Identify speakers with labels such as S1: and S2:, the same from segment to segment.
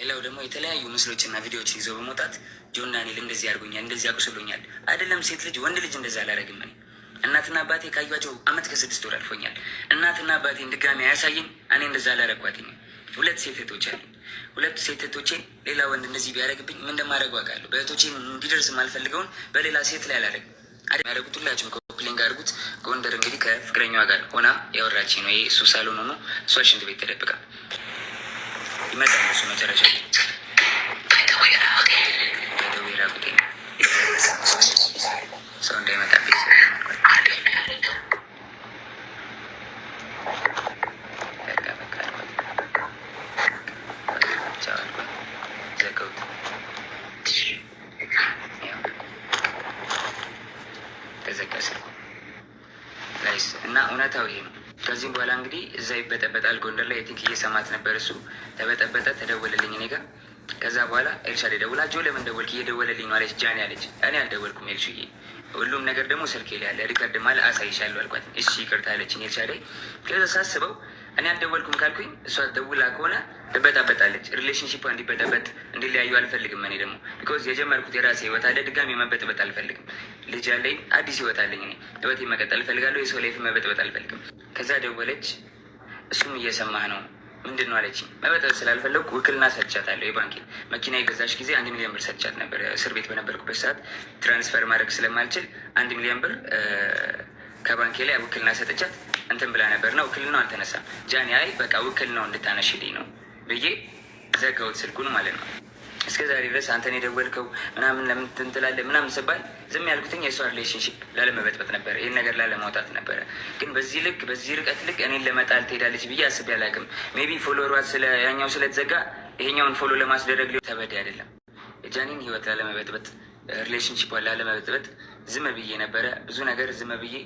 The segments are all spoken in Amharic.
S1: ሌላው ደግሞ የተለያዩ ምስሎችና ቪዲዮዎችን ይዘው በመውጣት ጆን ዳንኤል እንደዚህ አድርጎኛል፣ እንደዚህ አቁስሎኛል። አይደለም ሴት ልጅ ወንድ ልጅ እንደዛ አላደርግም። እኔ እናትና አባቴ ካዩቸው 1 ዓመት ከ6 ወር አልፎኛል። እናትና አባቴን ድጋሚ አያሳየኝ። እኔ እንደዛ አላደረኳትኝ። 2 ሴት እህቶች አሉ። 2 ሴት እህቶቼን ሌላ ወንድ እንደዚህ ቢያደርግብኝ ምን እንደማደርገው አውቃለሁ። በእህቶቼ እንዲደርስ የማልፈልገውን በሌላ ሴት ላይ አላደርግም። ያደረጉት ሁላችሁም ኮፕሊንግ አድርጉት። ጎንደር እንግዲህ ከፍቅረኛዋ ጋር ሆና ያወራች ነው። ይሄ እሱ ሳሎን ሆኖ እሷ ሽንት ቤት ተደብቃ ይመጣል። እሱ መጨረሻ ሰው እንዳይመጣብኝ ዘገውት ተዘጋሰ ላይስ እና እውነታው ይሄ ነው። ከዚህም በኋላ እንግዲህ እዛ ይበጠበጣል። ጎንደር ላይ የቲንክ እየሰማት ነበር። እሱ ተበጠበጠ፣ ተደወለልኝ እኔ ጋር። ከዛ በኋላ ኤልሻዴ ደውላ ጆ ለምን ደወልክ? እየደወለልኝ ነው አለች። ጃኒ አለች። እኔ አልደወልኩም ኤልሹዬ፣ ሁሉም ነገር ደግሞ ስልኬ ላይ ያለ ሪከርድ ማለ አሳይሻለሁ አልኳት። እሺ ይቅርታ አለችኝ ኤልሻዴ። ከዛ ሳስበው እኔ አልደወልኩም ካልኩኝ እሷ ደውላ ከሆነ ትበጣበጣለች። ሪሌሽንሺፕ እንዲበጠበጥ እንዲለያዩ አልፈልግም። እኔ ደግሞ ቢኮዝ የጀመርኩት የራሴ ህይወት አለ። ድጋሚ መበጥበጥ አልፈልግም። ልጅ አለኝ፣ አዲስ ህይወት አለኝ። እኔ ህይወቴ መቀጠል እፈልጋለሁ። የሰው ላይፍ መበጥበጥ አልፈልግም። ከዛ ደወለች። እሱም እየሰማህ ነው ምንድን ነው አለችኝ። መበጥበጥ ስላልፈለጉ ውክልና ሰጥቻታለሁ። የባንክ መኪና የገዛች ጊዜ 1 ሚሊዮን ብር ሰጥቻት ነበር። እስር ቤት በነበርኩበት ሰዓት ትራንስፈር ማድረግ ስለማልችል 1 ሚሊዮን ብር ከባንኬ ላይ ውክልና ሰጥቻት እንትን ብላ ነበር። ነው ውክልናው አልተነሳም። ጃኒ አይ በቃ ውክልናው እንድታነሽልኝ ነው ብዬ ዘጋሁት ስልኩን ማለት ነው። እስከ ዛሬ ድረስ አንተን የደወልከው ምናምን ለምን ትንትላለህ ምናምን ስባል ዝም ያልኩትኝ የእሷ ሪሌሽንሽፕ ላለመበጥበጥ ነበረ፣ ይህን ነገር ላለማውጣት ነበረ። ግን በዚህ ልክ በዚህ ርቀት ልክ እኔን ለመጣል ትሄዳለች ብዬ አስቤ አላውቅም። ሜቢ ፎሎወሯ ያኛው ስለተዘጋ ይሄኛውን ፎሎ ለማስደረግ ተበድ አይደለም። የጃኒን ህይወት ላለመበጥበጥ ሪሌሽንሽፕ ላለመበጥበጥ ዝም ብዬ ነበረ። ብዙ ነገር ዝም ብዬ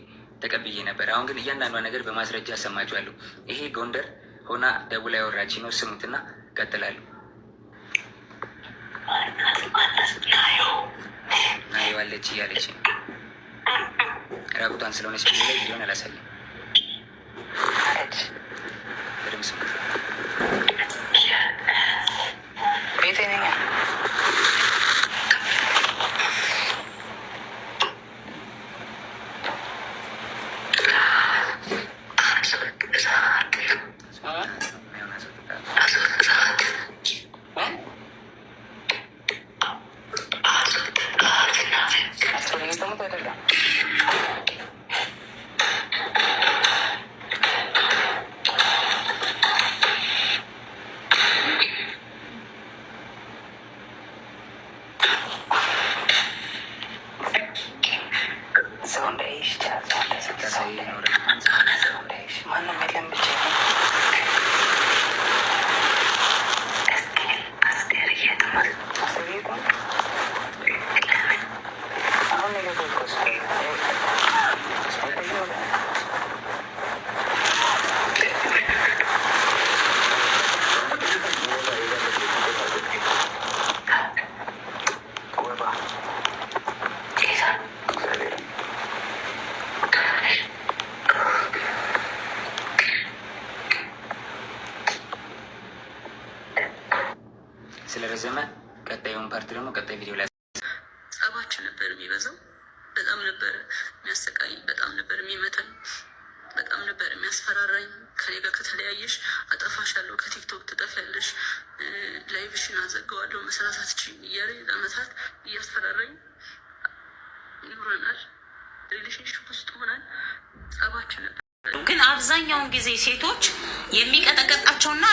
S1: ተቀብዬ ነበር። አሁን ግን እያንዳንዷ ነገር በማስረጃ አሰማችኋለሁ። ይሄ ጎንደር ሆና ደውላ ያወራች ነው። ስሙትና ቀጥላለሁ። ናየዋለች እያለች ነው። ራቁቷን ስለሆነች ጊዜ ላይ ሊሆን አላሳየም። በደምብ ስሙ። ስለረዘመ ቀጣዩን ፓርት ደግሞ ቀጣይ ቪዲዮ ላይ
S2: ጸባችን ነበር የሚበዛው። በጣም ነበር የሚያሰቃይ፣ በጣም ነበር የሚመታኝ፣ በጣም ነበር የሚያስፈራራኝ። ከኔ ጋር ከተለያየሽ አጠፋሻለሁ፣ ከቲክቶክ ትጠፊያለሽ፣ ላይቭሽን አዘጋዋለሁ፣ መስራት አትችይም እያለ ለአመታት እያስፈራራኝ ይኖረናል። ሪሌሽንሽፕ ውስጥ ሆናል። ጸባችን ነበር።
S3: ግን አብዛኛውን ጊዜ ሴቶች የሚቀጠቀጣቸውና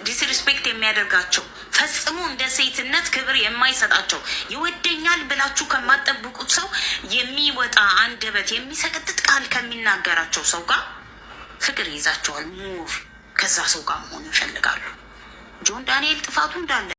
S3: ዲስሪስፔክት የሚያደርጋቸው ፈጽሞ እንደ ሴትነት ክብር የማይሰጣቸው ይወደኛል ብላችሁ ከማጠብቁት ሰው የሚወጣ አንደበት የሚሰቀጥጥ ቃል ከሚናገራቸው ሰው ጋር ፍቅር ይዛቸዋል። ሙር ከዛ ሰው ጋር መሆን ይፈልጋሉ። ጆን ዳንኤል ጥፋቱ እንዳለ